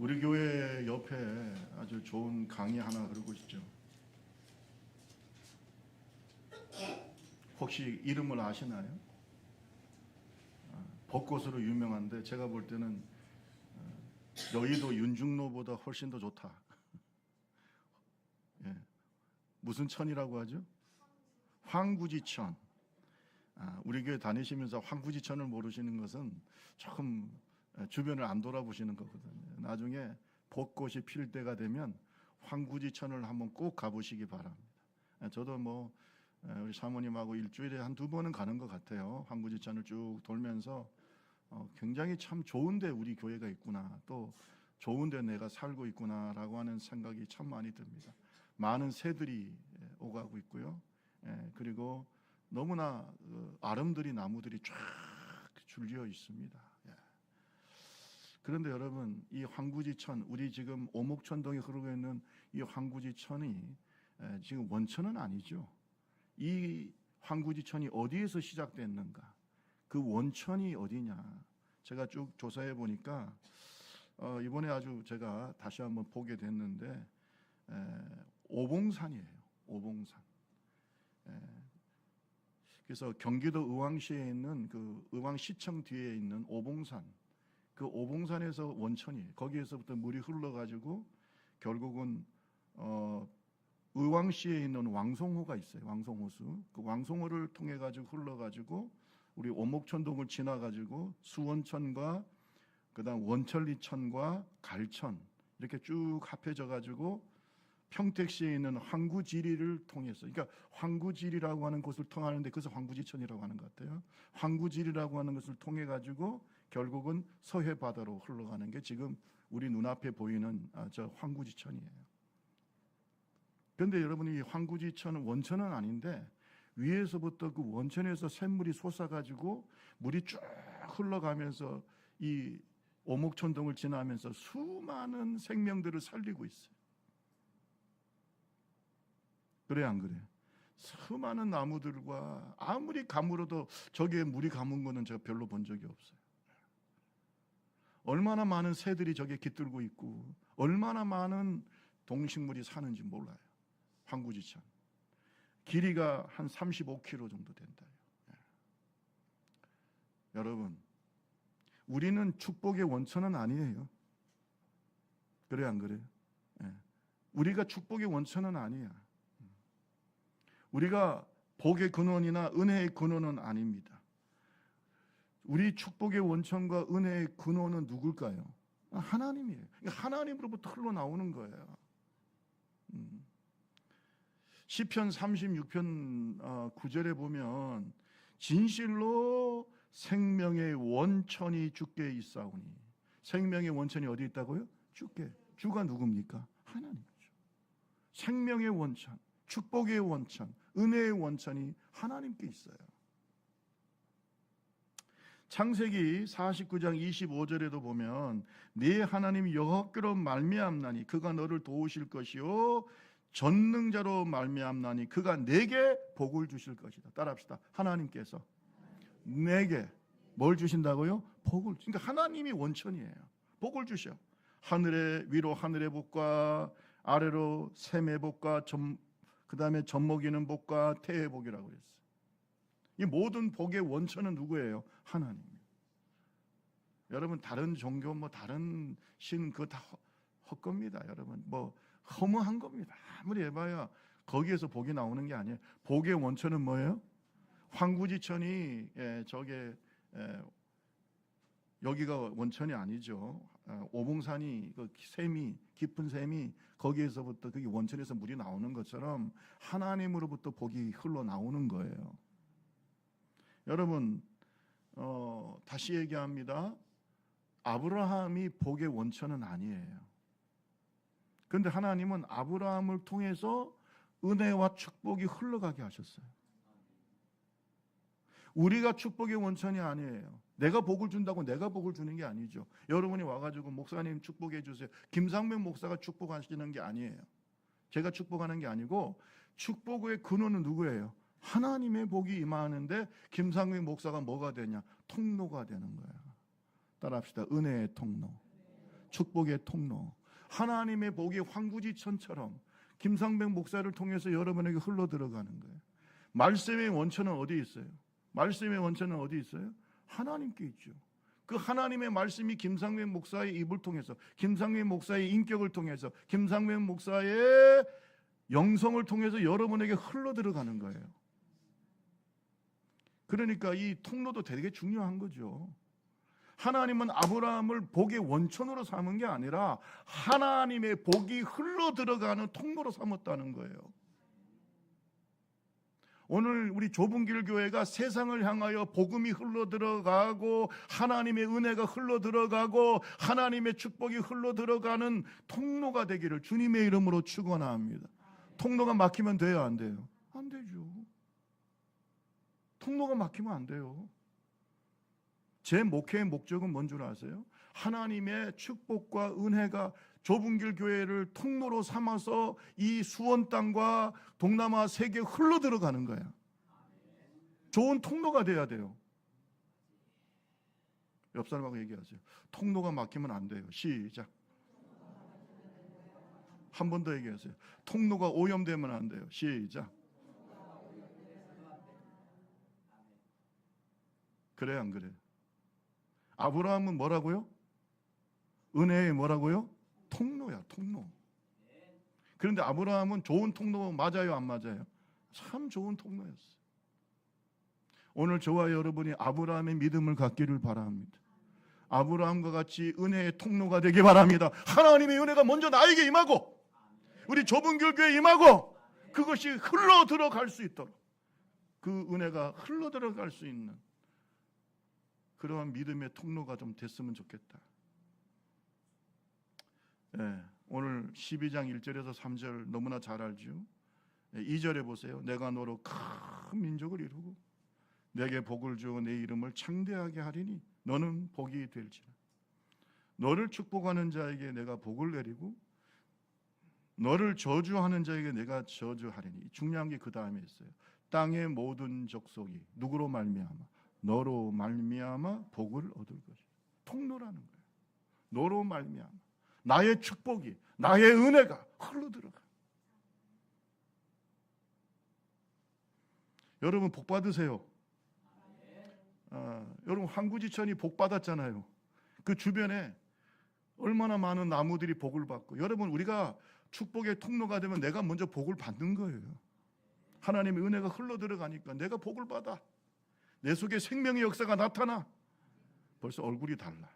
우리 교회 옆에 아주 좋은 강이 하나 흐르고 있죠. 혹시 이름을 아시나요? 벚꽃으로 유명한데 제가 볼 때는 여의도 윤중로보다 훨씬 더 좋다. 예. 무슨 천이라고 하죠? 황구지천. 우리 교회 다니시면서 황구지천을 모르시는 것은 조금 주변을 안 돌아보시는 거거든요. 나중에 벚꽃이 필 때가 되면 황구지천을 한번 꼭 가보시기 바랍니다. 저도 우리 사모님하고 일주일에 한두 번은 가는 것 같아요. 황구지천을 쭉 돌면서 굉장히 참 좋은데 우리 교회가 있구나, 또 좋은데 내가 살고 있구나라고 하는 생각이 참 많이 듭니다. 많은 새들이 오가고 있고요. 그리고 너무나 아름드리 나무들이 쫙 줄려 있습니다. 그런데 여러분, 이 황구지천, 우리 지금 오목천동에 흐르고 있는 이 황구지천이 지금 원천은 아니죠. 이 황구지천이 어디에서 시작됐는가? 그 원천이 어디냐? 제가 쭉 조사해 보니까 이번에 아주 제가 다시 한번 보게 됐는데 오봉산이에요. 오봉산. 그래서 경기도 의왕시에 있는 그 의왕시청 뒤에 있는 오봉산, 그 오봉산에서 원천이에요. 거기에서부터 물이 흘러가지고 결국은 의왕시에 있는 왕송호가 있어요. 왕송호수. 그 왕송호를 통해 가지고 흘러가지고 우리 오목천동을 지나가지고 수원천과 그다음 원천리천과 갈천 이렇게 쭉 합해져 가지고 평택시에 있는 황구지리를 통해서, 그러니까 황구지리라고 하는 곳을 통하는데 그래서 황구지천이라고 하는 것 같아요. 황구지리라고 하는 것을 통해 가지고 결국은 서해 바다로 흘러가는 게 지금 우리 눈앞에 보이는 저 황구지천이에요. 그런데 여러분이 황구지천은 원천은 아닌데 위에서부터 그 원천에서 샘물이 솟아가지고 물이 쭉 흘러가면서 이 오목천동을 지나면서 수많은 생명들을 살리고 있어요. 그래 안 그래? 수많은 나무들과 아무리 가물어도 저기에 물이 가문 거는 제가 별로 본 적이 없어요. 얼마나 많은 새들이 저기에 깃들고 있고 얼마나 많은 동식물이 사는지 몰라요. 황구지천. 길이가 한 35km 정도 된다요. 여러분, 우리는 축복의 원천은 아니에요. 그래 안 그래요? 우리가 축복의 원천은 아니야. 우리가 복의 근원이나 은혜의 근원은 아닙니다. 우리 축복의 원천과 은혜의 근원은 누굴까요? 하나님이에요. 하나님으로부터 흘러나오는 거예요. 시편 36편 9절에 보면 진실로 생명의 원천이 주께 있사오니. 생명의 원천이 어디 있다고요? 주께. 주가 누굽니까? 하나님이죠. 생명의 원천, 축복의 원천, 은혜의 원천이 하나님께 있어요. 창세기 49장 25절에도 보면 네 하나님 여호와께로 말미암나니 그가 너를 도우실 것이요 전능자로 말미암나니 그가 내게 복을 주실 것이다. 따라합시다. 하나님께서 내게 뭘 주신다고요? 복을. 그러니까 하나님이 원천이에요. 복을 주셔. 하늘의 위로 하늘의 복과 아래로 샘의 복과 그 다음에 젖먹이는 복과 태의 복이라고 그랬어요. 이 모든 복의 원천은 누구예요? 하나님이에요. 여러분, 다른 종교 다른 신 그거 다 헛겁니다. 여러분, 허무한 겁니다. 아무리 해봐야 거기에서 복이 나오는 게 아니에요. 복의 원천은 뭐예요? 황구지천이 여기가 원천이 아니죠. 오봉산이 그 샘이 깊은 샘이 거기에서부터 그게 원천에서 물이 나오는 것처럼 하나님으로부터 복이 흘러나오는 거예요. 여러분, 다시 얘기합니다. 아브라함이 복의 원천은 아니에요. 그런데 하나님은 아브라함을 통해서 은혜와 축복이 흘러가게 하셨어요. 우리가 축복의 원천이 아니에요. 내가 복을 준다고 내가 복을 주는 게 아니죠. 여러분이 와가지고 목사님 축복해 주세요. 김상명 목사가 축복하시는 게 아니에요. 제가 축복하는 게 아니고 축복의 근원은 누구예요? 하나님의 복이 임하는데 김상명 목사가 뭐가 되냐? 통로가 되는 거예요. 따라합시다. 은혜의 통로. 축복의 통로. 하나님의 복이 황구지천처럼 김상백 목사를 통해서 여러분에게 흘러 들어가는 거예요. 말씀의 원천은 어디 있어요? 말씀의 원천은 어디 있어요? 하나님께 있죠. 그 하나님의 말씀이 김상백 목사의 입을 통해서, 김상백 목사의 인격을 통해서, 김상백 목사의 영성을 통해서 여러분에게 흘러 들어가는 거예요. 그러니까 이 통로도 되게 중요한 거죠. 하나님은 아브라함을 복의 원천으로 삼은 게 아니라 하나님의 복이 흘러 들어가는 통로로 삼았다는 거예요. 오늘 우리 좁은 길 교회가 세상을 향하여 복음이 흘러 들어가고 하나님의 은혜가 흘러 들어가고 하나님의 축복이 흘러 들어가는 통로가 되기를 주님의 이름으로 축원합니다. 통로가 막히면 돼요, 안 돼요? 안 되죠. 통로가 막히면 안 돼요. 제 목회의 목적은 뭔 줄 아세요? 하나님의 축복과 은혜가 좁은 길 교회를 통로로 삼아서 이 수원 땅과 동남아 세계에 흘러 들어가는 거야. 좋은 통로가 돼야 돼요. 옆 사람하고 얘기하세요. 통로가 막히면 안 돼요. 시작. 한 번 더 얘기하세요. 통로가 오염되면 안 돼요. 시작. 그래 안 그래? 아브라함은 뭐라고요? 은혜의 뭐라고요? 통로야, 통로. 그런데 아브라함은 좋은 통로 맞아요, 안 맞아요? 참 좋은 통로였어요. 오늘 저와 여러분이 아브라함의 믿음을 갖기를 바랍니다. 아브라함과 같이 은혜의 통로가 되기 바랍니다. 하나님의 은혜가 먼저 나에게 임하고 우리 좁은 교회에 임하고 그것이 흘러 들어갈 수 있도록, 그 은혜가 흘러 들어갈 수 있는 그러한 믿음의 통로가 좀 됐으면 좋겠다. 네, 오늘 12장 1절에서 3절 너무나 잘 알죠. 2절에 보세요. 내가 너로 큰 민족을 이루고 내게 복을 주어 내 이름을 창대하게 하리니 너는 복이 될지라. 너를 축복하는 자에게 내가 복을 내리고 너를 저주하는 자에게 내가 저주하리니. 중요한 게 그 다음에 있어요. 땅의 모든 족속이 누구로 말미암아? 너로 말미암아 복을 얻을 것이다. 통로라는 거예요. 너로 말미암아 나의 축복이, 나의 은혜가 흘러 들어가. 여러분 복 받으세요. 여러분 황구지천이 복 받았잖아요. 그 주변에 얼마나 많은 나무들이 복을 받고. 여러분 우리가 축복의 통로가 되면 내가 먼저 복을 받는 거예요. 하나님의 은혜가 흘러 들어가니까 내가 복을 받아. 내 속에 생명의 역사가 나타나. 벌써 얼굴이 달라.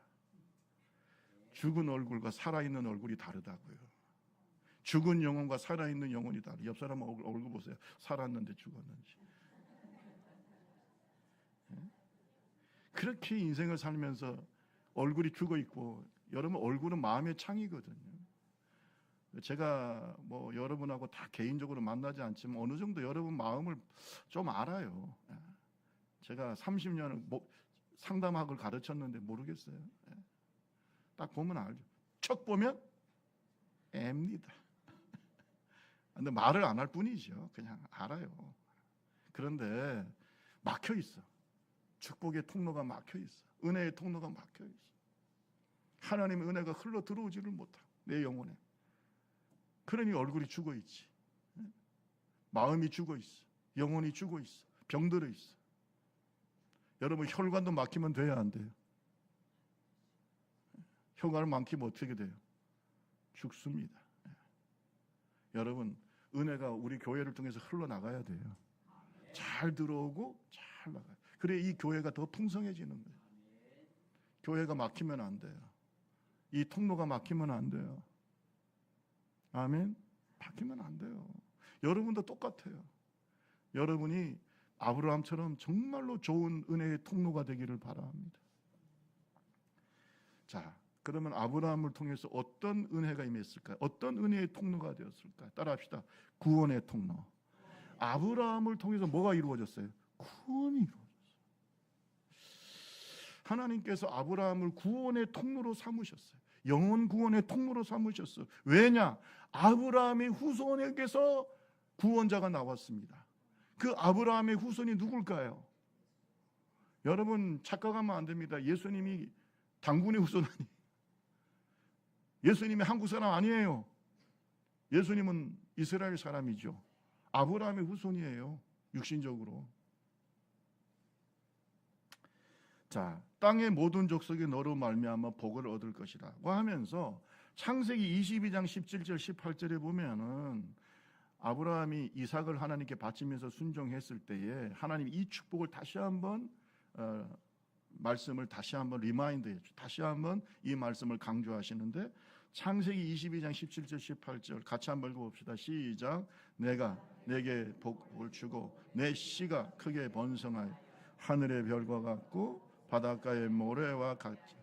죽은 얼굴과 살아있는 얼굴이 다르다고요. 죽은 영혼과 살아있는 영혼이 다르. 옆 사람 얼굴 보세요. 살았는데 죽었는지. 그렇게 인생을 살면서 얼굴이 죽어 있고, 여러분 얼굴은 마음의 창이거든요. 제가 뭐 여러분하고 다 개인적으로 만나지 않지만 어느 정도 여러분 마음을 좀 알아요. 제가 30년을 상담학을 가르쳤는데 모르겠어요. 딱 보면 알죠. 척 보면 앱니다. 근데 말을 안 할 뿐이죠. 그냥 알아요. 그런데 막혀 있어. 축복의 통로가 막혀 있어. 은혜의 통로가 막혀 있어. 하나님의 은혜가 흘러 들어오지를 못하. 내 영혼에. 그러니 얼굴이 죽어 있지. 마음이 죽어 있어. 영혼이 죽어 있어. 병들어 있어. 여러분 혈관도 막히면 돼야 안 돼요? 혈관을 막히면 어떻게 돼요? 죽습니다. 여러분 은혜가 우리 교회를 통해서 흘러나가야 돼요. 잘 들어오고 잘 나가요. 그래 이 교회가 더 풍성해지는 거예요. 교회가 막히면 안 돼요. 이 통로가 막히면 안 돼요. 아멘. 막히면 안 돼요. 여러분도 똑같아요. 여러분이 아브라함처럼 정말로 좋은 은혜의 통로가 되기를 바랍니다. 자, 그러면 아브라함을 통해서 어떤 은혜가 임했을까요? 어떤 은혜의 통로가 되었을까요? 따라합시다. 구원의 통로. 아브라함을 통해서 뭐가 이루어졌어요? 구원이 이루어졌어요. 하나님께서 아브라함을 구원의 통로로 삼으셨어요. 영혼 구원의 통로로 삼으셨어요. 왜냐? 아브라함의 후손에게서 구원자가 나왔습니다. 그 아브라함의 후손이 누굴까요? 여러분 착각하면 안 됩니다. 예수님이 당군의 후손 아니에요. 예수님이 한국 사람 아니에요. 예수님은 이스라엘 사람이죠. 아브라함의 후손이에요. 육신적으로. 자, 땅의 모든 족속이 너로 말미암아 복을 얻을 것이라고 하면서 창세기 22장 17절 18절에 보면은 아브라함이 이삭을 하나님께 바치면서 순종했을 때에 하나님이 이 축복을 다시 한번 말씀을 다시 한번 리마인드해 주. 다시 한번 이 말씀을 강조하시는데 창세기 22장 17절 18절 같이 한번 읽어봅시다. 시작. 내가 내게 복을 주고 내 씨가 크게 번성하여 하늘의 별과 같고 바닷가의 모래와 같이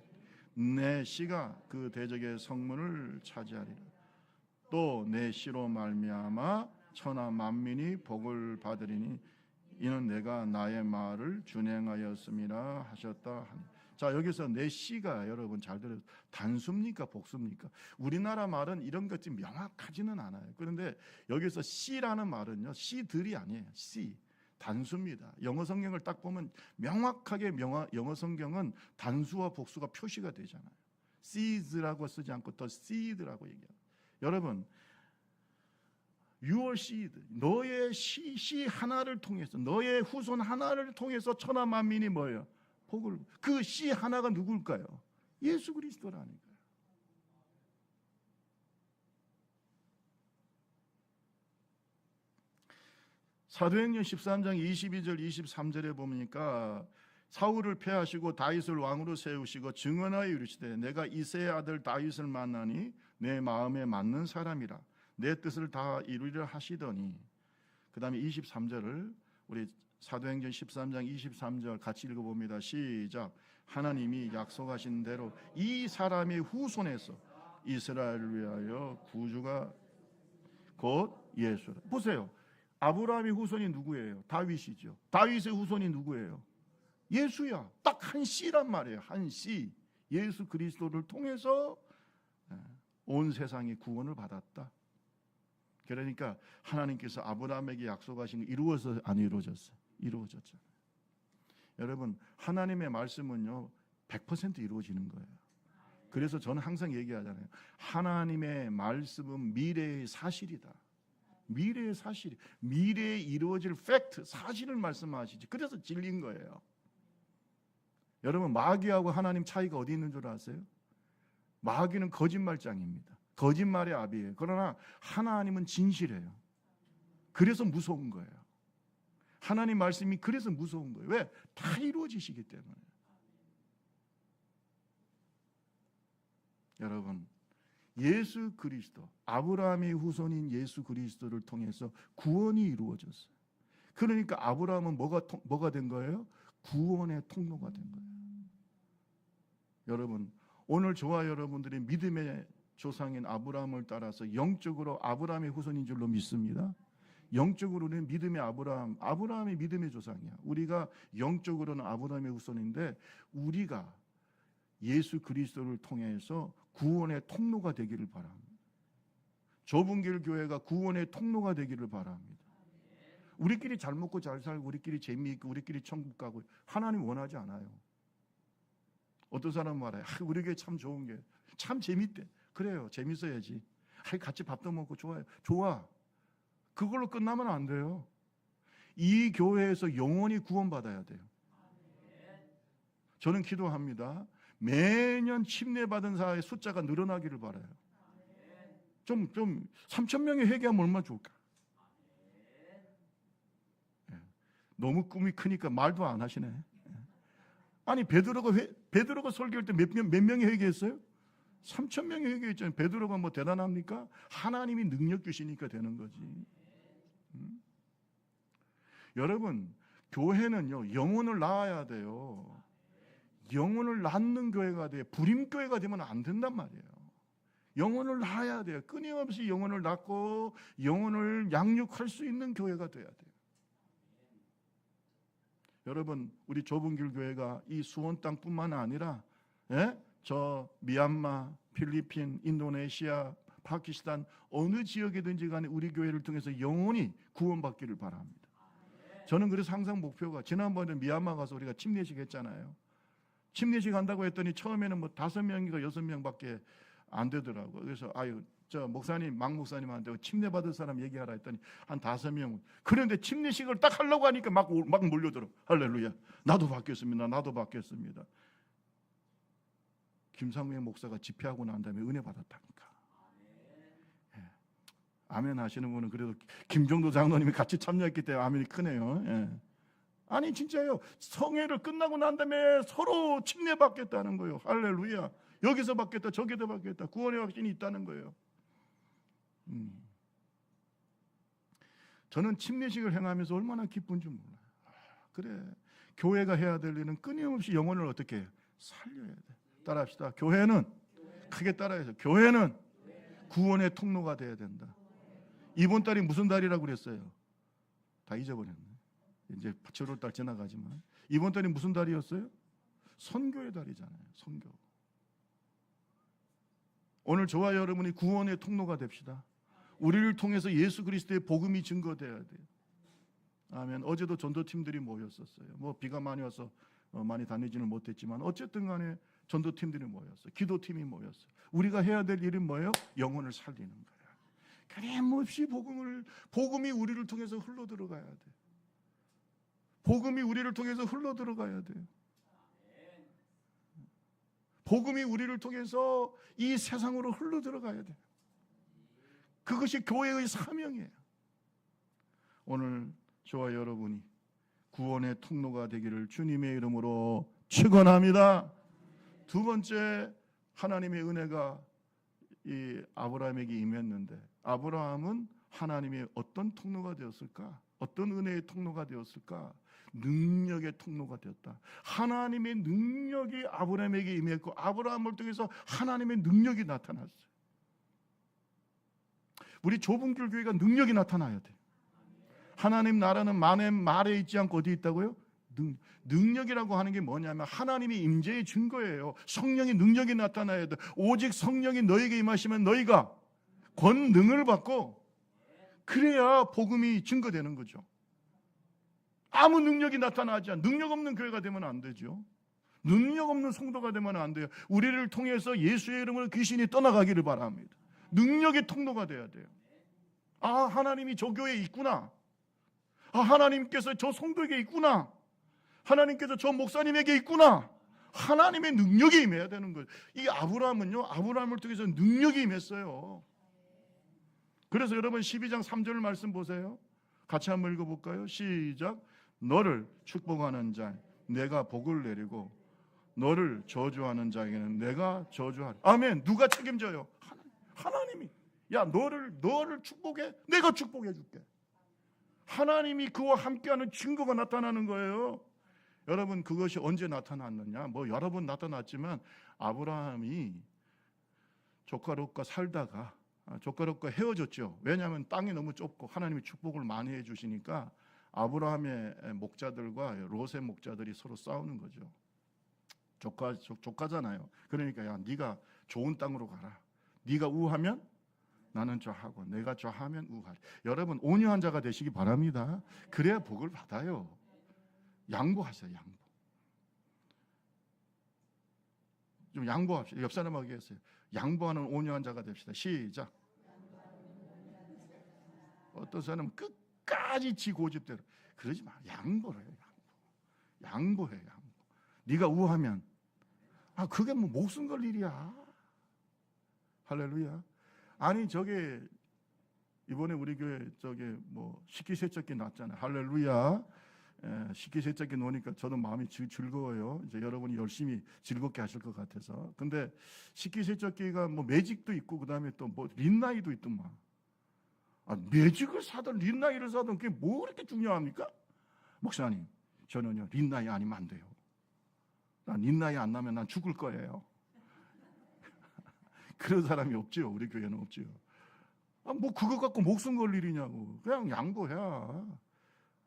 내 씨가 그 대적의 성문을 차지하리라. 또 내 씨로 말미암아 천하 만민이 복을 받으리니 이는 내가 나의 말을 준행하였음이라 하셨다 하니. 자, 여기서 내 씨가 여러분 잘 들어요. 단수입니까 복수입니까? 우리나라 말은 이런 것이 명확하지는 않아요. 그런데 여기서 씨라는 말은요, 씨들이 아니에요. 씨 단수입니다. 영어 성경을 딱 보면 명확하게 영어 성경은 단수와 복수가 표시가 되잖아요. seeds라고 쓰지 않고 더 seed라고 얘기해요. 여러분, your seed, 너의 씨 하나를 통해서, 너의 후손 하나를 통해서 천하 만민이 뭐예요? 복을. 그 씨 하나가 누굴까요? 예수 그리스도라니까요. 사도행전 13장 22절 23절에 보니까 사울을 패하시고 다윗을 왕으로 세우시고 증언하여 이르시되 내가 이새의 아들 다윗을 만나니 내 마음에 맞는 사람이라 내 뜻을 다 이루리라 하시더니, 그 다음에 23절을 우리 사도행전 13장 23절 같이 읽어봅니다. 시작. 하나님이 약속하신 대로 이 사람의 후손에서 이스라엘을 위하여 구주가 곧 예수라. 보세요. 아브라함의 후손이 누구예요? 다윗이죠. 다윗의 후손이 누구예요? 예수야. 딱 한 씨란 말이에요. 한 씨. 예수 그리스도를 통해서 온 세상이 구원을 받았다. 그러니까 하나님께서 아브라함에게 약속하신 게 이루어서 안 이루어졌어요? 이루어졌잖아요. 여러분, 하나님의 말씀은요 100% 이루어지는 거예요. 그래서 저는 항상 얘기하잖아요. 하나님의 말씀은 미래의 사실이다. 미래의 사실, 미래에 이루어질 팩트, 사실을 말씀하시지. 그래서 진리인 거예요. 여러분, 마귀하고 하나님 차이가 어디 있는 줄 아세요? 마귀는 거짓말장입니다. 거짓말의 아비예요. 그러나 하나님은 진실해요. 그래서 무서운 거예요. 하나님 말씀이 그래서 무서운 거예요. 왜? 다 이루어지시기 때문에. 여러분, 예수 그리스도, 아브라함의 후손인 예수 그리스도를 통해서 구원이 이루어졌어요. 그러니까 아브라함은 뭐가 된 거예요? 구원의 통로가 된 거예요. 여러분, 오늘 저와 여러분들이 믿음의 조상인 아브라함을 따라서 영적으로 아브라함의 후손인 줄로 믿습니다. 영적으로는 믿음의 아브라함이 믿음의 조상이야. 우리가 영적으로는 아브라함의 후손인데 우리가 예수 그리스도를 통해서 구원의 통로가 되기를 바랍니다. 좁은 길 교회가 구원의 통로가 되기를 바랍니다. 우리끼리 잘 먹고 잘 살고 우리끼리 재미있고 우리끼리 천국 가고 하나님 원하지 않아요. 어떤 사람은 말해요. 우리 교회 참 좋은 게 참 재밌대. 그래요. 재밌어야지. 같이 밥도 먹고 좋아요. 좋아. 그걸로 끝나면 안 돼요. 이 교회에서 영원히 구원받아야 돼요. 저는 기도합니다. 매년 침례받은 자의 숫자가 늘어나기를 바라요. 좀 3,000명이 회개하면 얼마나 좋을까? 너무 꿈이 크니까 말도 안 하시네. 아니 베드로가 설교할 때 몇 명이 회개했어요? 3,000명이 회개했잖아요. 베드로가 뭐 대단합니까? 하나님이 능력 주시니까 되는 거지. 여러분, 교회는요 영혼을 낳아야 돼요. 영혼을 낳는 교회가 돼요. 불임교회가 되면 안 된단 말이에요. 영혼을 낳아야 돼요. 끊임없이 영혼을 낳고 영혼을 양육할 수 있는 교회가 돼야 돼요. 여러분, 우리 좁은 길 교회가 이 수원 땅뿐만 아니라 저 미얀마, 필리핀, 인도네시아, 파키스탄 어느 지역이든지 간에 우리 교회를 통해서 영혼이 구원받기를 바랍니다. 저는 그래서 항상 목표가, 지난번에 미얀마 가서 우리가 침례식 했잖아요. 침례식 한다고 했더니 처음에는 뭐 5명인가 6명밖에 안 되더라고. 그래서 저 목사님, 막 목사님한테 침례 받을 사람 얘기하라 했더니 한 5명. 그런데 침례식을 딱 하려고 하니까 막 몰려들어. 할렐루야. 나도 받겠습니다. 나도 받겠습니다. 김상회 목사가 집회하고 난 다음에 은혜 받았다니까. 예. 아멘 하시는 분은 그래도 김종도 장로님이 같이 참여했기 때문에 아멘이 크네요. 예. 아니 진짜요. 성회를 끝나고 난 다음에 서로 침례 받겠다는 거예요. 할렐루야. 여기서 받겠다, 저기서 받겠다. 구원의 확신이 있다는 거예요. 저는 침례식을 행하면서 얼마나 기쁜지 몰라요. 그래, 교회가 해야 될 일은 끊임없이 영혼을 어떻게 해요? 살려야 돼. 따라합시다. 교회는 크게 따라해서 교회는 구원의 통로가 돼야 된다. 이번 달이 무슨 달이라고 그랬어요? 다 잊어버렸네. 이제 7월달 지나가지만 이번 달이 무슨 달이었어요? 선교의 달이잖아요. 선교. 오늘 저와 여러분이 구원의 통로가 됩시다. 우리를 통해서 예수 그리스도의 복음이 증거돼야 돼요. 아멘. 어제도 전도팀들이 모였었어요. 뭐 비가 많이 와서 많이 다니지는 못했지만 어쨌든 간에 전도팀들이 모였어요. 기도팀이 모였어요. 우리가 해야 될 일은 뭐예요? 영혼을 살리는 거예요. 끊임없이 복음이 우리를 통해서 흘러 들어가야 돼요. 복음이 우리를 통해서 흘러 들어가야 돼요. 복음이 우리를 통해서 이 세상으로 흘러 들어가야 돼요. 그것이 교회의 사명이에요. 오늘 저와 여러분이 구원의 통로가 되기를 주님의 이름으로 축원합니다. 두 번째, 하나님의 은혜가 이 아브라함에게 임했는데 아브라함은 하나님의 어떤 통로가 되었을까? 어떤 은혜의 통로가 되었을까? 능력의 통로가 되었다. 하나님의 능력이 아브라함에게 임했고 아브라함을 통해서 하나님의 능력이 나타났어요. 우리 좁은 길 교회가 능력이 나타나야 돼요. 하나님 나라는 말에 있지 않고 어디 있다고요? 능력이라고 하는 게 뭐냐면 하나님의 임재의 증거예요. 성령의 능력이 나타나야 돼. 오직 성령이 너에게 임하시면 너희가 권능을 받고 그래야 복음이 증거되는 거죠. 아무 능력이 나타나지 않아. 능력 없는 교회가 되면 안 되죠. 능력 없는 성도가 되면 안 돼요. 우리를 통해서 예수의 이름으로 귀신이 떠나가기를 바랍니다. 능력의 통로가 돼야 돼요. 아, 하나님이 저 교회에 있구나. 아, 하나님께서 저 성도에게 있구나. 하나님께서 저 목사님에게 있구나. 하나님의 능력이 임해야 되는 거예요. 이 아브라함은요, 아브라함을 통해서 능력이 임했어요. 그래서 여러분 12장 3절 말씀 보세요. 같이 한번 읽어볼까요? 시작. 너를 축복하는 자 내가 복을 내리고 너를 저주하는 자에게는 내가 저주하리. 아멘. 누가 책임져요? 하나님이. 야, 너를 축복해. 내가 축복해 줄게. 하나님이 그와 함께하는 증거가 나타나는 거예요. 여러분, 그것이 언제 나타났느냐? 뭐 여러 번 나타났지만 아브라함이 조카 롯과 살다가 조카 롯과 헤어졌죠. 왜냐하면 땅이 너무 좁고 하나님이 축복을 많이 해주시니까 아브라함의 목자들과 롯의 목자들이 서로 싸우는 거죠. 조카잖아요. 그러니까 야, 네가 좋은 땅으로 가라. 네가 우하면 나는 좌하고 내가 좌하면 우하리. 여러분, 온유한 자가 되시기 바랍니다. 그래야 복을 받아요. 양보하세요. 양보. 좀 양보합시다. 옆 사람하고 얘기했어요. 양보하는 온유한 자가 됩시다. 시작. 어떤 사람은 끝까지 지 고집대로. 그러지 마. 양보를 해요. 양보해. 양보. 네가 우하면 그게 뭐 목숨 걸 일이야. 할렐루야. 아니 저게 이번에 우리 교회 저게 뭐 식기세척기 났잖아요. 할렐루야. 식기세척기 놓으니까 저도 마음이 즐거워요. 이제 여러분이 열심히 즐겁게 하실 것 같아서. 근데 식기세척기가 뭐 매직도 있고 그다음에 또 뭐 린나이도 있더만. 매직을 사든 린나이를 사든 그게 뭐 그렇게 중요합니까? 목사님, 저는요 린나이 아니면 안 돼요. 난 린나이 안 나면 난 죽을 거예요. 그런 사람이 없죠. 우리 교회는 없죠. 뭐 그거 갖고 목숨 걸 일이냐고. 그냥 양보해야.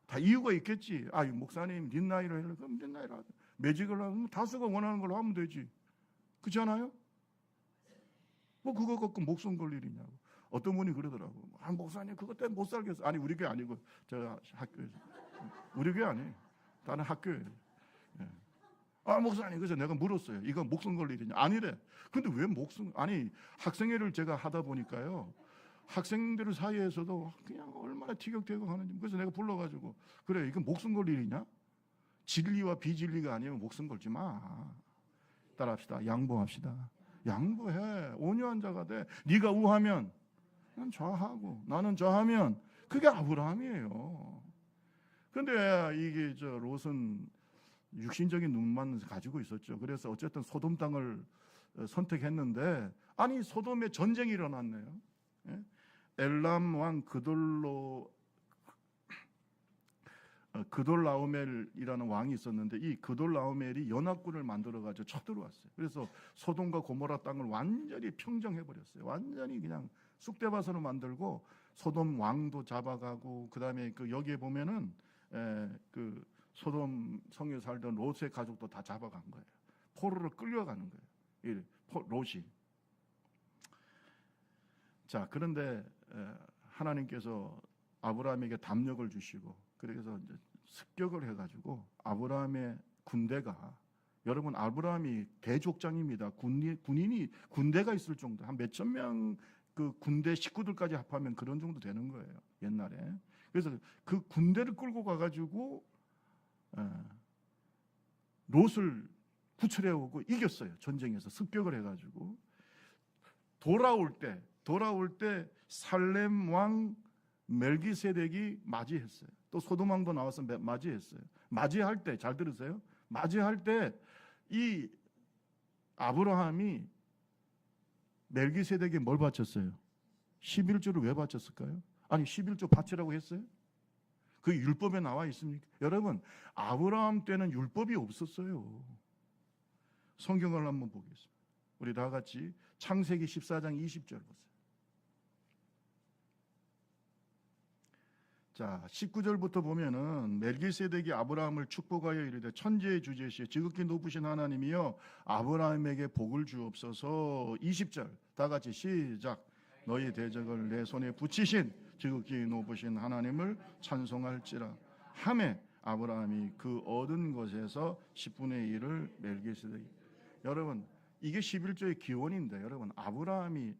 다 이유가 있겠지. 목사님 린나이를 해라. 그럼 린나이를 하자. 매직을 하면 다수가 원하는 걸로 하면 되지. 그렇지 않아요? 뭐 그거 갖고 목숨 걸 일이냐고. 어떤 분이 그러더라고. 목사님 그것 때문에 못 살겠어. 아니 우리 교회 아니고 저 학교에서. 우리 교회 아니에요. 다른 학교에. 목사님, 그래서 내가 물었어요. 이거 목숨 걸 일이냐? 아니래. 근데 왜 목숨? 아니, 학생회를 제가 하다 보니까요, 학생들 사이에서도 그냥 얼마나 티격태격 하는지. 그래서 내가 불러가지고, 그래, 이거 목숨 걸 일이냐? 진리와 비진리가 아니면 목숨 걸지 마. 따라합시다. 양보합시다. 양보해. 온유한 자가 돼. 네가 우하면 난 좌하고, 나는 좌하면 그게 아브라함이에요. 근데 이게 롯은 육신적인 눈만 가지고 있었죠. 그래서 어쨌든 소돔 땅을 선택했는데, 아니 소돔에 전쟁이 일어났네요. 엘람 왕 그돌라오멜이라는 왕이 있었는데, 이 그돌라오멜이 연합군을 만들어가지고 쳐들어왔어요. 그래서 소돔과 고모라 땅을 완전히 평정해버렸어요. 완전히 그냥 쑥대밭으로 만들고 소돔 왕도 잡아가고, 그 다음에 여기에 보면은 그 소돔 성에 살던 롯의 가족도 다 잡아간 거예요. 포로로 끌려가는 거예요. 롯이. 자, 그런데 하나님께서 아브라함에게 담력을 주시고, 그래서 이제 습격을 해가지고 아브라함의 군대가, 여러분 아브라함이 대족장입니다. 군대가 있을 정도, 한 몇천 명 그 군대 식구들까지 합하면 그런 정도 되는 거예요, 옛날에. 그래서 그 군대를 끌고 가가지고 롯을 구출해 오고 이겼어요. 전쟁에서 습격을 해가지고 돌아올 때 살렘 왕 멜기세덱이 맞이했어요. 또 소돔 왕도 나와서 맞이했어요. 맞이할 때, 잘 들으세요. 맞이할 때 이 아브라함이 멜기세덱에 뭘 바쳤어요? 11조를 왜 바쳤을까요? 아니 11조 바치라고 했어요? 그 율법에 나와 있습니까? 여러분, 아브라함 때는 율법이 없었어요. 성경을 한번 보겠습니다. 우리 다 같이 창세기 14장 20절 보세요. 자, 19절부터 보면은 멜기세덱이 아브라함을 축복하여 이르되 천지의 주제시에 지극히 높으신 하나님이여 아브라함에게 복을 주옵소서. 20절 다 같이 시작. 너희 대적을 내 손에 붙이신 지극히 높으신 하나님을 찬송할지라 하매 아브라함이 그 얻은 것에서 10분의 1을 멜기세덱. 여러분, 이게 11조의 기원인데, 여러분 아브라함이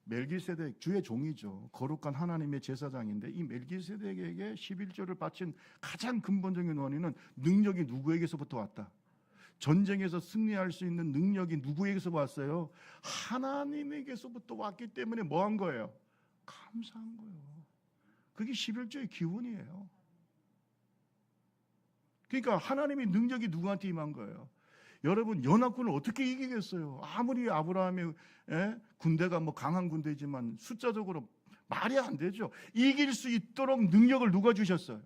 멜기세덱 주의 종이죠. 거룩한 하나님의 제사장인데, 이 멜기세덱에게 11조를 바친 가장 근본적인 원인은 능력이 누구에게서부터 왔다? 전쟁에서 승리할 수 있는 능력이 누구에게서 왔어요? 하나님에게서부터 왔기 때문에 뭐 한 거예요? 감사한 거예요. 그게 11조의 기원이에요. 그러니까 하나님의 능력이 누구한테 임한 거예요? 여러분, 연합군을 어떻게 이기겠어요? 아무리 아브라함의 군대가 뭐 강한 군대지만 숫자적으로 말이 안 되죠. 이길 수 있도록 능력을 누가 주셨어요?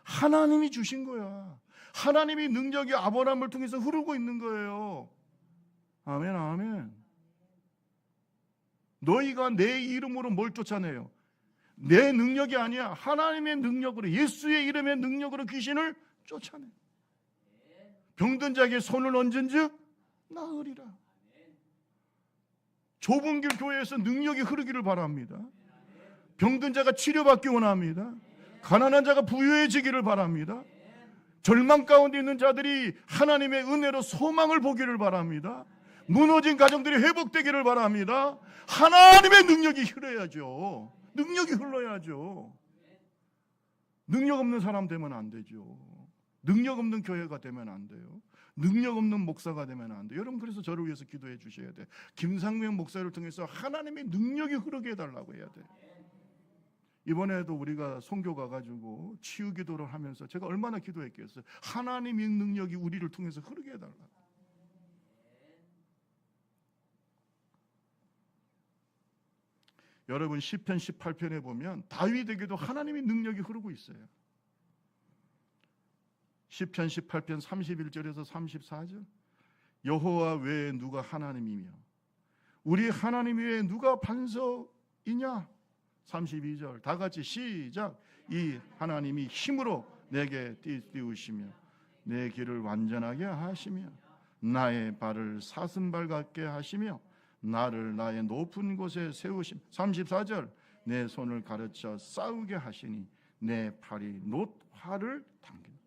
하나님이 주신 거야. 하나님의 능력이 아브라함을 통해서 흐르고 있는 거예요. 아멘, 아멘. 너희가 내 이름으로 뭘 쫓아내요? 내 능력이 아니야. 하나님의 능력으로, 예수의 이름의 능력으로 귀신을 쫓아내. 병든 자에게 손을 얹은 즉 나으리라. 좁은 길 교회에서 능력이 흐르기를 바랍니다. 병든 자가 치료받기 원합니다. 가난한 자가 부유해지기를 바랍니다. 절망 가운데 있는 자들이 하나님의 은혜로 소망을 보기를 바랍니다. 무너진 가정들이 회복되기를 바랍니다. 하나님의 능력이 흘러야죠. 능력이 흘러야죠. 능력 없는 사람 되면 안 되죠. 능력 없는 교회가 되면 안 돼요. 능력 없는 목사가 되면 안 돼요. 여러분, 그래서 저를 위해서 기도해 주셔야 돼요. 김상명 목사를 통해서 하나님의 능력이 흐르게 해달라고 해야 돼요. 이번에도 우리가 선교 가가지고 치유 기도를 하면서 제가 얼마나 기도했겠어요. 하나님의 능력이 우리를 통해서 흐르게 해달라고. 여러분, 시편 18편에 보면 다윗에게도 하나님의 능력이 흐르고 있어요. 시편 18편 31절에서 34절. 여호와 외에 누가 하나님이며 우리 하나님 외에 누가 반석이냐. 32절 다 같이 시작. 이 하나님이 힘으로 내게 띄우시며 내 길을 완전하게 하시며 나의 발을 사슴발 같게 하시며 나를 나의 높은 곳에 세우심. 34절 내 손을 가르쳐 싸우게 하시니 내 팔이 놋 활을 당긴다.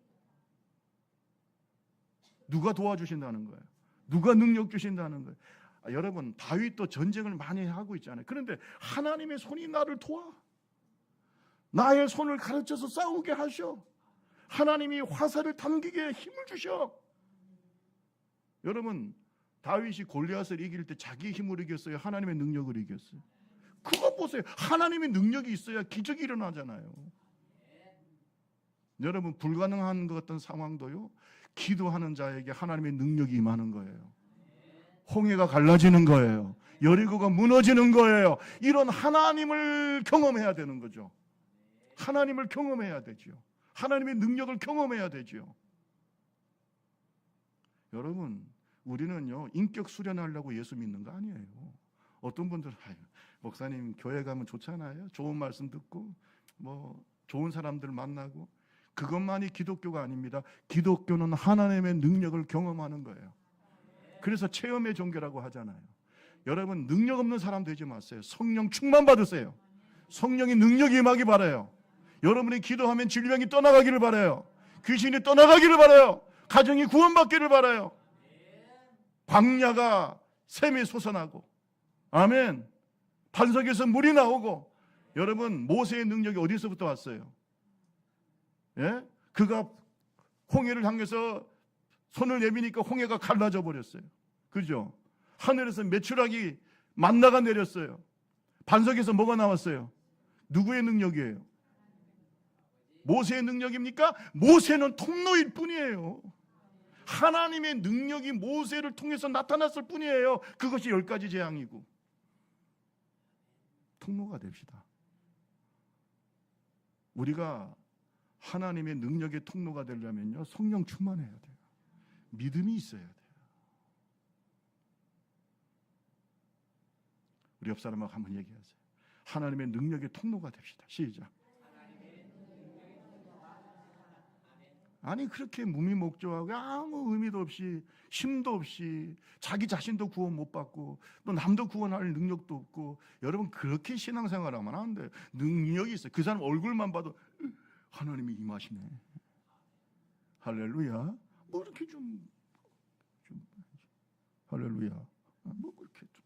누가 도와주신다는 거예요? 누가 능력 주신다는 거예요? 여러분, 다윗도 전쟁을 많이 하고 있잖아요. 그런데 하나님의 손이 나를 도와. 나의 손을 가르쳐서 싸우게 하셔. 하나님이 화살을 당기게 힘을 주셔. 여러분, 다윗이 골리앗을 이길 때 자기 힘으로 이겼어요? 하나님의 능력을 이겼어요? 그거 보세요. 하나님의 능력이 있어야 기적이 일어나잖아요. 여러분, 불가능한 것 같은 상황도요, 기도하는 자에게 하나님의 능력이 임하는 거예요. 홍해가 갈라지는 거예요. 여리고가 무너지는 거예요. 이런 하나님을 경험해야 되는 거죠. 하나님을 경험해야 되죠. 하나님의 능력을 경험해야 되죠. 여러분, 우리는요, 인격 수련하려고 예수 믿는 거 아니에요. 어떤 분들은 목사님 교회 가면 좋잖아요. 좋은 말씀 듣고 뭐 좋은 사람들 만나고, 그것만이 기독교가 아닙니다. 기독교는 하나님의 능력을 경험하는 거예요. 그래서 체험의 종교라고 하잖아요. 여러분, 능력 없는 사람 되지 마세요. 성령 충만 받으세요. 성령의 능력이 임하기 바라요. 여러분이 기도하면 질병이 떠나가기를 바라요. 귀신이 떠나가기를 바라요. 가정이 구원받기를 바라요. 광야가 샘이 솟아나고, 아멘, 반석에서 물이 나오고. 여러분, 모세의 능력이 어디서부터 왔어요? 예? 그가 홍해를 향해서 손을 내미니까 홍해가 갈라져 버렸어요. 그죠? 하늘에서 메추라기 만나가 내렸어요. 반석에서 뭐가 나왔어요? 누구의 능력이에요? 모세의 능력입니까? 모세는 통로일 뿐이에요. 하나님의 능력이 모세를 통해서 나타났을 뿐이에요. 그것이 10가지 재앙이고. 통로가 됩시다. 우리가 하나님의 능력의 통로가 되려면요, 성령 충만해야 돼요. 믿음이 있어야 돼요. 우리 옆 사람하고 한번 얘기하세요. 하나님의 능력의 통로가 됩시다. 시작. 아니, 그렇게 무미목조하고 아무 의미도 없이, 힘도 없이, 자기 자신도 구원 못 받고 또 남도 구원할 능력도 없고, 여러분, 그렇게 신앙생활하면 안 돼요. 능력이 있어요. 그 사람 얼굴만 봐도 하나님이 임하시네. 할렐루야. 뭐 이렇게 좀 할렐루야. 뭐 그렇게 좀.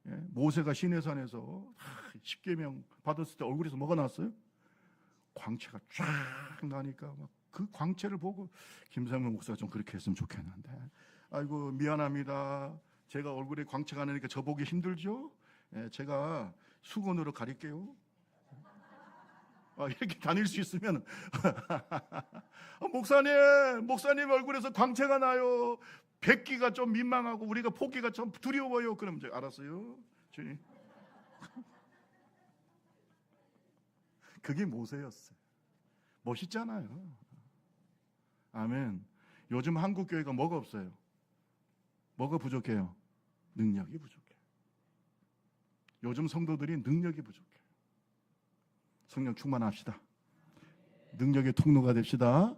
예? 모세가 시내산에서 10계명 받았을 때 얼굴에서 뭐가 났어요? 광채가 쫙 나니까 막 그 광채를 보고 김상문 목사가 좀 그렇게 했으면 좋겠는데, 아이고 미안합니다. 제가 얼굴에 광채가 나니까 저 보기 힘들죠? 예, 제가 수건으로 가릴게요. 이렇게 다닐 수 있으면 목사님 얼굴에서 광채가 나요. 뵙기가 좀 민망하고 우리가 보기가 좀 두려워요. 그럼 이제 알았어요, 주님. 그게 모세였어요. 멋있잖아요. 아멘. 요즘 한국 교회가 뭐가 없어요? 뭐가 부족해요? 능력이 부족해요. 요즘 성도들이 능력이 부족해요. 성령 충만합시다. 능력의 통로가 됩시다.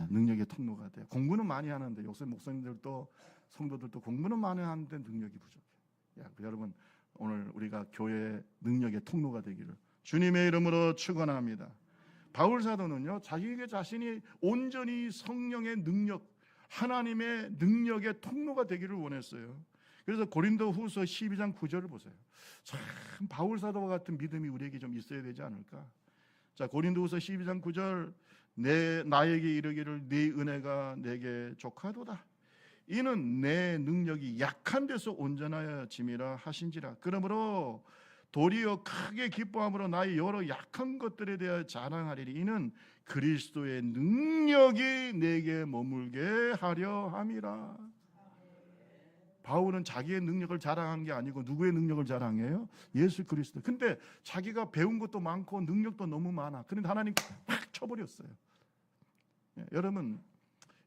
능력의 통로가 돼요. 공부는 많이 하는데, 요새 목사님들도 성도들도 공부는 많이 하는데 능력이 부족해요. 여러분, 오늘 우리가 교회의 능력의 통로가 되기를 주님의 이름으로 축원합니다. 바울 사도는요, 자기 자신이 온전히 성령의 능력, 하나님의 능력의 통로가 되기를 원했어요. 그래서 고린도후서 12장 9절을 보세요. 참 바울 사도와 같은 믿음이 우리에게 좀 있어야 되지 않을까? 자, 고린도후서 12장 9절, 나에게 이르기를 네 은혜가 내게 족하도다. 이는 내 능력이 약한 데서 온전하여 짐이라 하신지라. 그러므로 도리어 크게 기뻐함으로 나의 여러 약한 것들에 대하여 자랑하리니 이는 그리스도의 능력이 내게 머물게 하려 함이라. 바울은 자기의 능력을 자랑한 게 아니고 누구의 능력을 자랑해요? 예수 그리스도. 근데 자기가 배운 것도 많고 능력도 너무 많아. 그런데 하나님 팍 쳐버렸어요. 여러분,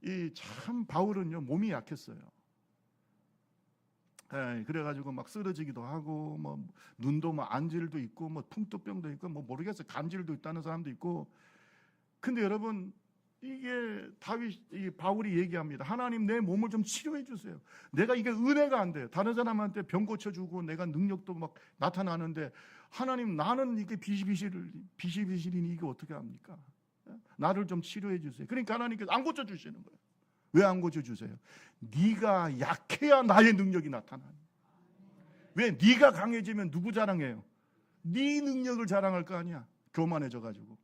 이 참 바울은요, 몸이 약했어요. 그래가지고 막 쓰러지기도 하고, 뭐 눈도 뭐 안질도 있고, 뭐 풍토병도 있고, 뭐 모르겠어요. 간질도 있다는 사람도 있고. 근데 여러분, 이게 바울이 얘기합니다. 하나님, 내 몸을 좀 치료해 주세요. 내가 이게 은혜가 안 돼요. 다른 사람한테 병 고쳐주고 내가 능력도 막 나타나는데, 하나님, 나는 이게 비시비시리니 이게 어떻게 합니까? 나를 좀 치료해 주세요. 그러니까 하나님께서 안 고쳐주시는 거예요. 왜 안 고쳐주세요? 네가 약해야 나의 능력이 나타나는. 왜? 네가 강해지면 누구 자랑해요? 네 능력을 자랑할 거 아니야. 교만해져가지고.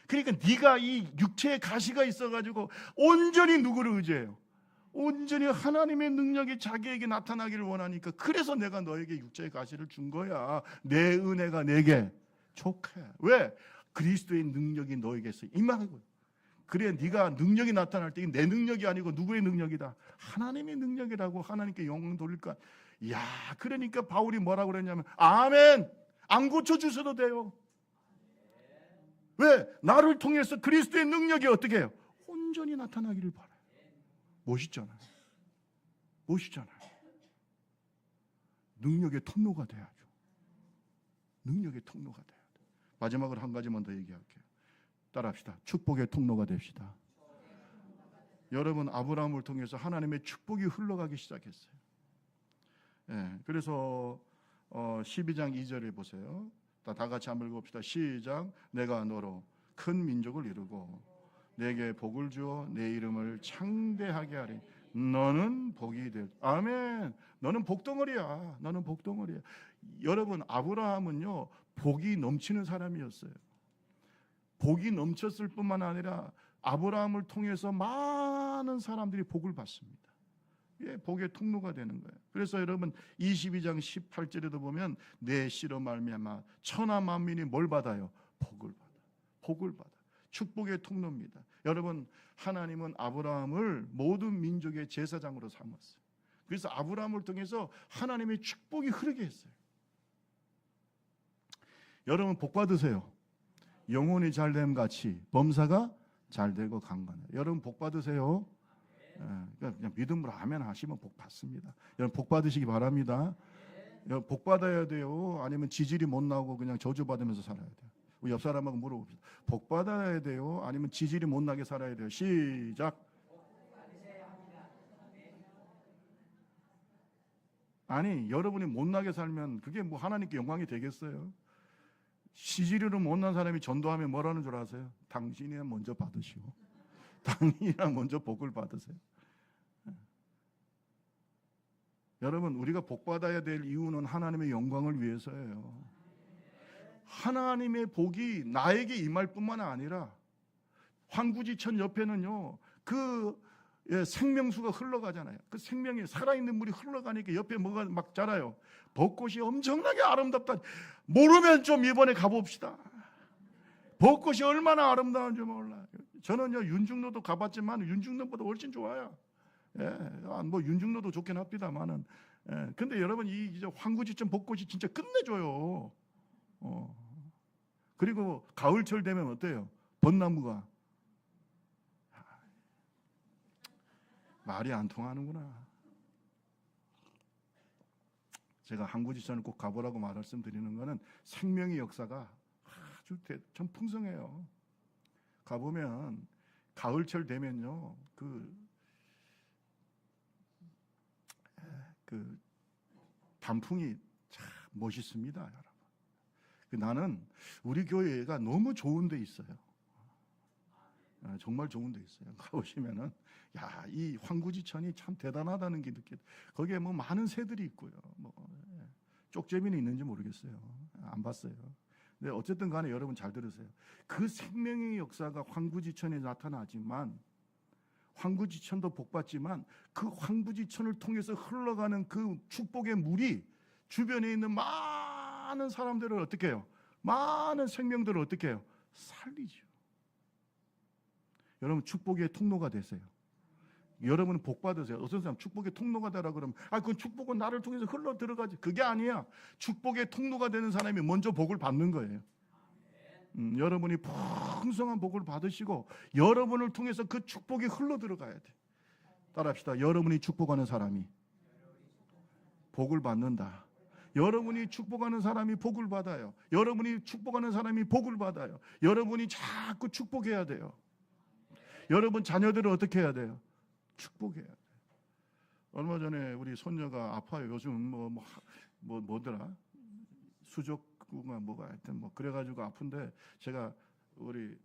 그러니까 네가 이 육체의 가시가 있어가지고 온전히 누구를 의지해요? 온전히 하나님의 능력이 자기에게 나타나기를 원하니까, 그래서 내가 너에게 육체의 가시를 준 거야. 내 은혜가 내게 족해. 왜? 그리스도의 능력이 너에게서 임하는 거야. 그래, 네가 능력이 나타날 때 내 능력이 아니고 누구의 능력이다? 하나님의 능력이라고 하나님께 영광 돌릴까? 야, 그러니까 바울이 뭐라고 그랬냐면, 아멘. 안 고쳐주셔도 돼요. 왜? 나를 통해서 그리스도의 능력이 어떻게 해요? 온전히 나타나기를 바라요. 멋있잖아요. 멋있잖아요. 능력의 통로가 돼야죠. 능력의 통로가 돼야 돼요. 마지막으로 한 가지만 더 얘기할게요. 따라합시다. 축복의 통로가 됩시다. 여러분, 아브라함을 통해서 하나님의 축복이 흘러가기 시작했어요. 그래서 12장 2절에 보세요. 다 같이 한번 읽어봅시다. 시작. 내가 너로 큰 민족을 이루고 내게 복을 주어 내 이름을 창대하게 하리. 너는 복이 될. 아멘. 너는 복덩어리야. 너는 복덩어리야. 여러분, 아브라함은요, 복이 넘치는 사람이었어요. 복이 넘쳤을 뿐만 아니라 아브라함을 통해서 많은 사람들이 복을 받습니다. 예, 복의 통로가 되는 거예요. 그래서 여러분 22장 18절에도 보면 내 씨로 말미암아 천하 만민이 뭘 받아요? 복을 받아. 복을 받아. 축복의 통로입니다. 여러분, 하나님은 아브라함을 모든 민족의 제사장으로 삼았어요. 그래서 아브라함을 통해서 하나님의 축복이 흐르게 했어요. 여러분, 복 받으세요. 영혼이 잘됨 같이 범사가 잘되고 강건해. 여러분, 복 받으세요. 그냥 믿음으로 아멘 하시면 복 받습니다. 여러분, 복 받으시기 바랍니다. 여러분, 복 받아야 돼요? 아니면 지질이 못 나오고 그냥 저주 받으면서 살아야 돼요? 우리 옆 사람하고 물어봅시다. 복 받아야 돼요? 아니면 지질이 못 나게 살아야 돼요? 시작. 아니, 여러분이 못 나게 살면 그게 뭐 하나님께 영광이 되겠어요? 시지리로 못난 사람이 전도하면 뭐라는 줄 아세요? 당신이나 먼저 받으시오. 당신이나 먼저 복을 받으세요. 여러분, 우리가 복 받아야 될 이유는 하나님의 영광을 위해서예요. 하나님의 복이 나에게 임할 뿐만 아니라 황구지천 옆에는요, 그 생명수가 흘러가잖아요. 그 생명이 살아있는 물이 흘러가니까 옆에 뭐가 막 자라요. 벚꽃이 엄청나게 아름답다. 모르면 좀 이번에 가봅시다. 벚꽃이 얼마나 아름다운지 몰라요. 저는요, 윤중로도 가봤지만 윤중로보다 훨씬 좋아요. 뭐 윤중로도 좋긴 합니다만은. 근데 여러분, 이제 황구지천 벚꽃이 진짜 끝내줘요. 그리고 가을철 되면 어때요? 벚나무가. 말이 안 통하는구나. 제가 항구지천을 꼭 가보라고 말씀드리는 거는 생명의 역사가 아주 좀 풍성해요. 가보면 가을철 되면요, 그 단풍이 참 멋있습니다, 여러분. 나는 우리 교회가 너무 좋은 데 있어요. 정말 좋은 데 있어요. 가보시면은, 야, 이 황구지천이 참 대단하다는 게 느껴요. 거기에 뭐 많은 새들이 있고요. 뭐 쪽제비는 있는지 모르겠어요. 안 봤어요. 근데 어쨌든 간에 여러분 잘 들으세요. 그 생명의 역사가 황구지천에 나타나지만, 황구지천도 복받지만 그 황구지천을 통해서 흘러가는 그 축복의 물이 주변에 있는 많은 사람들을 어떻게 해요? 많은 생명들을 어떻게 해요? 살리죠. 여러분, 축복의 통로가 되세요. 여러분은 복 받으세요. 어떤 사람 축복의 통로가 되라 그러면, 그건 축복은 나를 통해서 흘러 들어가지. 그게 아니야. 축복의 통로가 되는 사람이 먼저 복을 받는 거예요. 여러분이 풍성한 복을 받으시고 여러분을 통해서 그 축복이 흘러 들어가야 돼. 따라합시다. 여러분이 축복하는 사람이 복을 받는다. 여러분이 축복하는 사람이 복을 받아요. 여러분이 축복하는 사람이 복을 받아요. 여러분이 자꾸 축복해야 돼요. 여러분 자녀들을 어떻게 해야 돼요? 축복해야 돼요. 얼마 전에 우리 손녀가 아파요. 요즘 뭐더라? 수족구가 뭐가 하여튼 뭐 그래가지고 아픈데, 제가 우리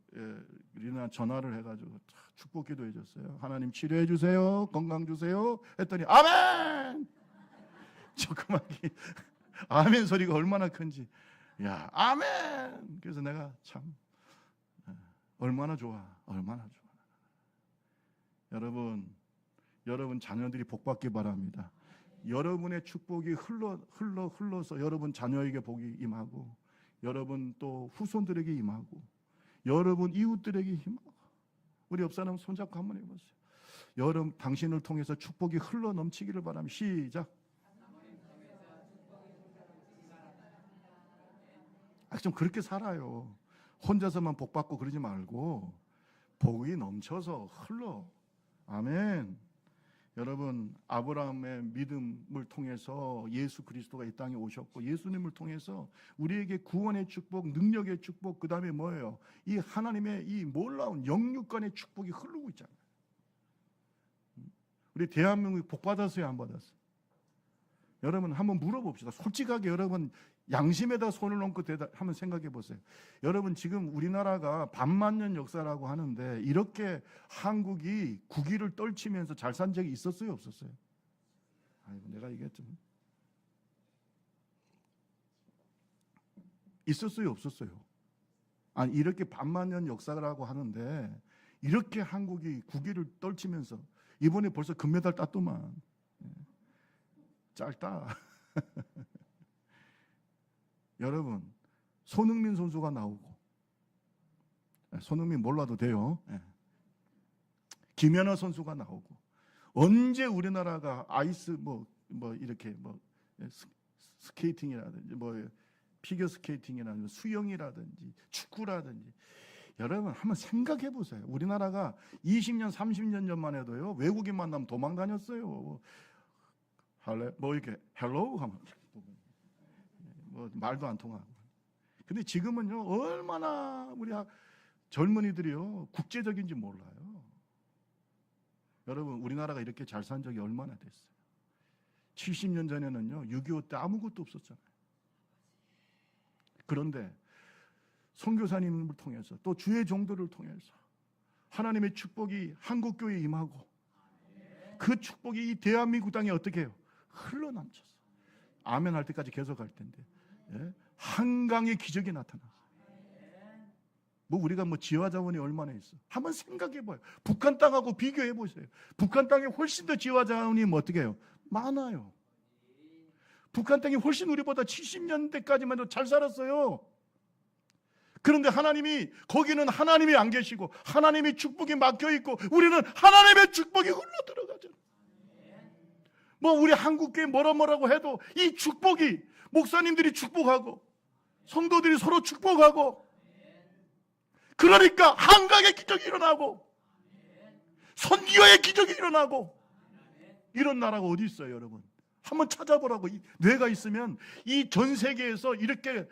리나 전화를 해가지고 축복 기도해 줬어요. 하나님 치료해 주세요, 건강 주세요 했더니 아멘. 조그맣게 아멘 소리가 얼마나 큰지. 야, 아멘. 그래서 내가 참 얼마나 좋아, 얼마나 좋아. 여러분 자녀들이 복받기 바랍니다. 여러분의 축복이 흘러서 여러분 자녀에게 복이 임하고, 여러분 또 후손들에게 임하고, 여러분 이웃들에게 임하고. 우리 옆 사람 손잡고 한번 해보세요. 여러분 당신을 통해서 축복이 흘러 넘치기를 바랍니다. 시작. 좀 그렇게 살아요. 혼자서만 복 받고 그러지 말고 복이 넘쳐서 흘러. 아멘. 여러분 아브라함의 믿음을 통해서 예수 그리스도가 이 땅에 오셨고, 예수님을 통해서 우리에게 구원의 축복, 능력의 축복, 그 다음에 뭐예요? 이 하나님의 이 놀라운 영육간의 축복이 흐르고 있잖아요. 우리 대한민국이 복 받았어요, 안 받았어요? 여러분 한번 물어봅시다. 솔직하게 여러분 양심에다 손을 얹고 한번 생각해 보세요. 여러분 지금 우리나라가 반만년 역사라고 하는데 이렇게 한국이 국위를 떨치면서 잘 산 적이 있었어요, 없었어요? 아이고, 내가 이게 좀 있었어요, 없었어요? 아니, 이렇게 반만년 역사라고 하는데 이렇게 한국이 국위를 떨치면서 이번에 벌써 금메달 땄더만. 짧다. 여러분 손흥민 선수가 나오고, 손흥민 몰라도 돼요. 김연아 선수가 나오고, 언제 우리나라가 아이스 이렇게 스케이팅이라든지 피겨 스케이팅이라든지 수영이라든지 축구라든지, 여러분 한번 생각해 보세요. 우리나라가 20년 30년 전만 해도요, 외국인 만나면 도망 다녔어요. 이렇게 헬로우 하면 말도 안 통하고. 근데 지금은요, 얼마나 우리 젊은이들이요 국제적인지 몰라요. 여러분 우리나라가 이렇게 잘 산 적이 얼마나 됐어요? 70년 전에는요 6.25 때 아무것도 없었잖아요. 그런데 선교사님을 통해서 또 주의 종들을 통해서 하나님의 축복이 한국교회에 임하고, 그 축복이 이 대한민국 땅에 어떻게 해요? 흘러넘쳐서 아멘 할 때까지 계속 할 텐데, 한강의 기적이 나타나. 우리가 지하 자원이 얼마나 있어? 한번 생각해 봐요. 북한 땅하고 비교해 보세요. 북한 땅에 훨씬 더 지하 자원이 어떻게 해요? 많아요. 북한 땅이 훨씬 우리보다 70년대까지만 해도 잘 살았어요. 그런데 하나님이, 거기는 하나님이 안 계시고 하나님의 축복이 막혀 있고, 우리는 하나님의 축복이 흘러 들어가잖아요. 우리 한국교회 뭐라고 해도 이 축복이, 목사님들이 축복하고 성도들이 서로 축복하고, 그러니까 한강의 기적이 일어나고 선기어의 기적이 일어나고, 이런 나라가 어디 있어요? 여러분 한번 찾아보라고. 뇌가 있으면 이 전 세계에서 이렇게,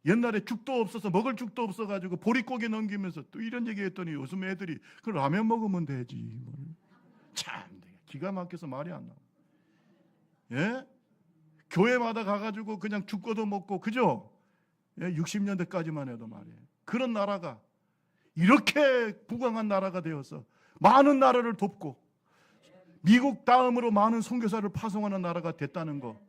옛날에 죽도 없어서 먹을 죽도 없어가지고 보릿고개 넘기면서 또 이런 얘기했더니 요즘 애들이 그 라면 먹으면 되지. 참 기가 막혀서 말이 안 나와. 예? 교회마다 가가지고 그냥 죽고도 먹고, 그죠? 60년대까지만 해도 말이에요. 그런 나라가 이렇게 부강한 나라가 되어서 많은 나라를 돕고 미국 다음으로 많은 선교사를 파송하는 나라가 됐다는 거,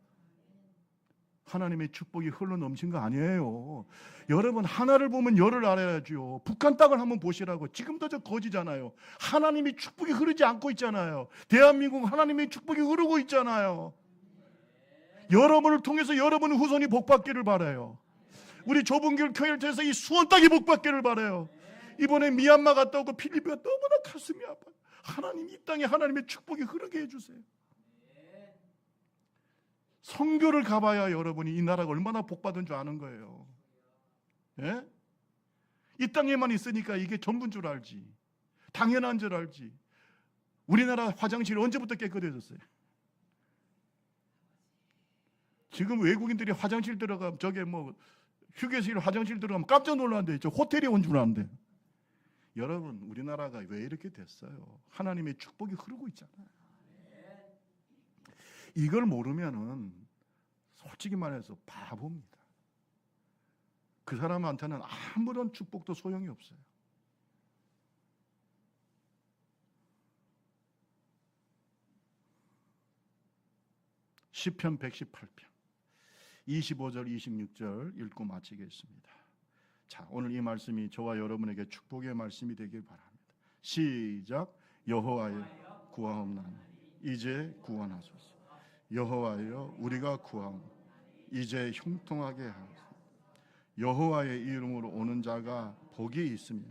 하나님의 축복이 흘러 넘친 거 아니에요. 여러분 하나를 보면 열을 알아야죠. 북한 땅을 한번 보시라고. 지금도 저 거지잖아요. 하나님의 축복이 흐르지 않고 있잖아요. 대한민국 하나님의 축복이 흐르고 있잖아요. 여러분을 통해서 여러분의 후손이 복받기를 바라요. 우리 좁은 길 교회를 통해서 이 수원 땅이 복받기를 바라요. 이번에 미얀마 갔다 오고 필리핀가 너무나 가슴이 아파요. 하나님 이 땅에 하나님의 축복이 흐르게 해주세요. 선교를 가봐야 여러분이 이 나라가 얼마나 복받은 줄 아는 거예요. 예? 이 땅에만 있으니까 이게 전부인 줄 알지, 당연한 줄 알지. 우리나라 화장실 언제부터 깨끗해졌어요? 지금 외국인들이 화장실 들어가면, 휴게실 화장실 들어가면 깜짝 놀란대. 저 호텔에 온 줄 아는데. 여러분 우리나라가 왜 이렇게 됐어요? 하나님의 축복이 흐르고 있잖아요. 이걸 모르면은 솔직히 말해서 바보입니다. 그 사람한테는 아무런 축복도 소용이 없어요. 시편 118편 25절 26절 읽고 마치겠습니다. 자, 오늘 이 말씀이 저와 여러분에게 축복의 말씀이 되길 바랍니다. 시작. 여호와여 구하옵나니 이제 구원하소서. 여호와여 우리가 구하옵나니 이제 형통하게 하소서. 여호와의 이름으로 오는 자가 복이 있으며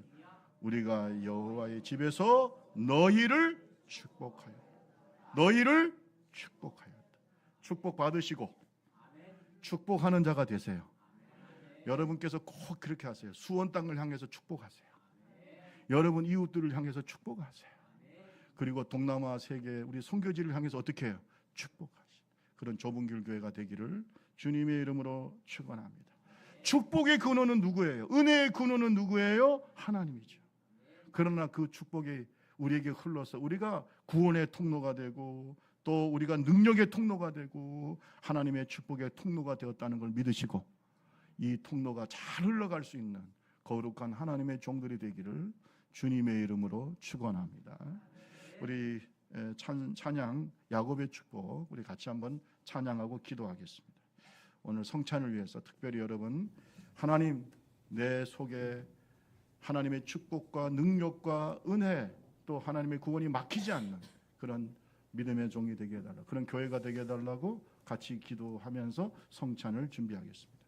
우리가 여호와의 집에서 너희를 축복하였다. 너희를 축복하였다. 축복 받으시고 축복하는 자가 되세요. 여러분께서 꼭 그렇게 하세요. 수원 땅을 향해서 축복하세요. 여러분 이웃들을 향해서 축복하세요. 그리고 동남아 세계 우리 선교지를 향해서 어떻게 해요? 축복하시는 그런 좁은 길 교회가 되기를 주님의 이름으로 축원합니다. 축복의 근원은 누구예요? 은혜의 근원은 누구예요? 하나님이죠. 그러나 그 축복이 우리에게 흘러서 우리가 구원의 통로가 되고 또 우리가 능력의 통로가 되고 하나님의 축복의 통로가 되었다는 걸 믿으시고 이 통로가 잘 흘러갈 수 있는 거룩한 하나님의 종들이 되기를 주님의 이름으로 축원합니다. 우리 찬양 야곱의 축복 우리 같이 한번 찬양하고 기도하겠습니다. 오늘 성찬을 위해서 특별히 여러분 하나님 내 속에 하나님의 축복과 능력과 은혜 또 하나님의 구원이 막히지 않는 그런 믿음의 종이 되게 해달라, 그런 교회가 되게 해달라고 같이 기도하면서 성찬을 준비하겠습니다.